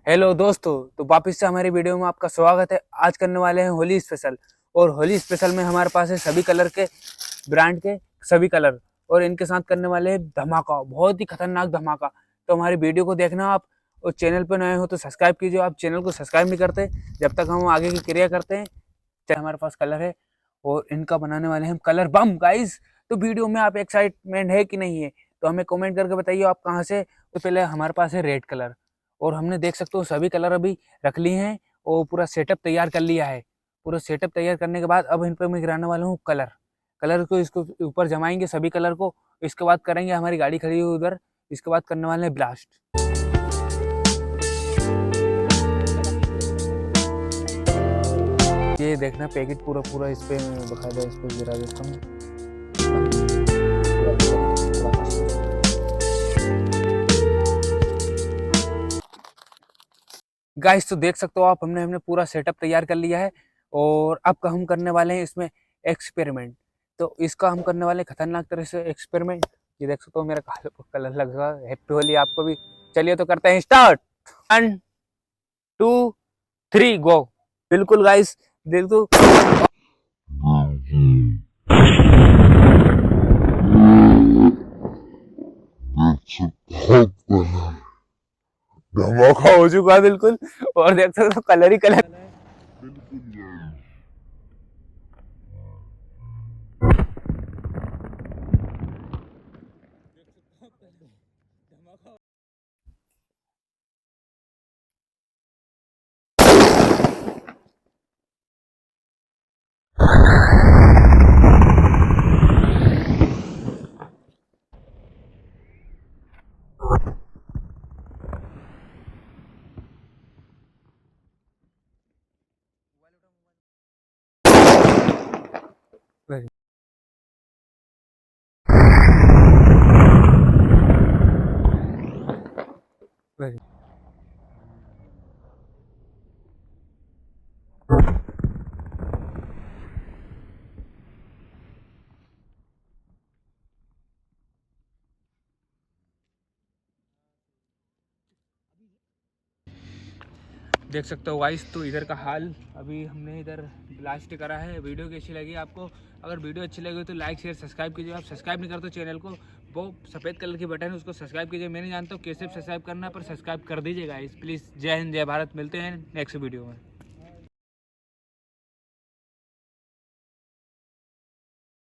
Hello दोस्तों, तो वापस से हमारी वीडियो में आपका स्वागत है। आज करने वाले हैं होली स्पेशल। और होली स्पेशल में हमारे पास है सभी कलर के ब्रांड के सभी कलर, और इनके साथ करने वाले हैं धमाका, बहुत ही खतरनाक धमाका। तो हमारी वीडियो को देखना आप, और चैनल पर नए हो तो सब्सक्राइब कीजिए। आप चैनल को सब्सक्राइब नहीं करते जब तक हम आगे की क्रिया करते हैं। चाहे हमारे पास कलर है और इनका बनाने वाले हैं हम कलर बम गाइस। तो वीडियो में आप एक्साइटमेंट है कि नहीं है तो हमें कमेंट करके बताइए आप कहाँ से। तो पहले हमारे पास है रेड कलर, और हमने देख सकते हो सभी कलर अभी रख लिए हैं और पूरा सेटअप तैयार कर लिया है। पूरा सेटअप तैयार करने के बाद अब इन पर मैं गिराने वाला हूँ कलर। कलर को इसको ऊपर जमाएंगे सभी कलर को। इसके बाद करेंगे, हमारी गाड़ी खड़ी हुई उधर, इसके बाद करने वाले हैं ब्लास्ट। ये देखना पैकेट पूरा पूरा इस पे बकायदा इस पे गिरा देता हूँ। गाइस तो देख सकते हो आप, हमने पूरा सेटअप तैयार कर लिया है। और अब हम करने वाले हैं इसमें एक्सपेरिमेंट। तो इसका हम करने वाले हैं खतरनाक तरह से एक्सपेरिमेंट। ये देख सकते हो मेरा कलर लगा। हैप्पी होली आपको भी। चलिए तो करते हैं स्टार्ट। 1 2 3 गो। बिल्कुल गाइस, देख दो। धमाका हो चुका है बिल्कुल। और देख सकते हो कलर ही कलर। देख सकते हो गाइस, तो इधर का हाल अभी हमने इधर ब्लास्ट करा है। वीडियो की अच्छी लगी आपको, अगर वीडियो अच्छी लगी तो लाइक शेयर सब्सक्राइब कीजिए। आप सब्सक्राइब नहीं करते चैनल को, वो सफ़ेद कलर की बटन है उसको सब्सक्राइब कीजिए। मैं नहीं जानता हूँ कैसे सब्सक्राइब करना है, पर सब्सक्राइब कर दीजिए गाइस प्लीज़। जय हिंद, जय भारत। मिलते हैं नेक्स्ट वीडियो में।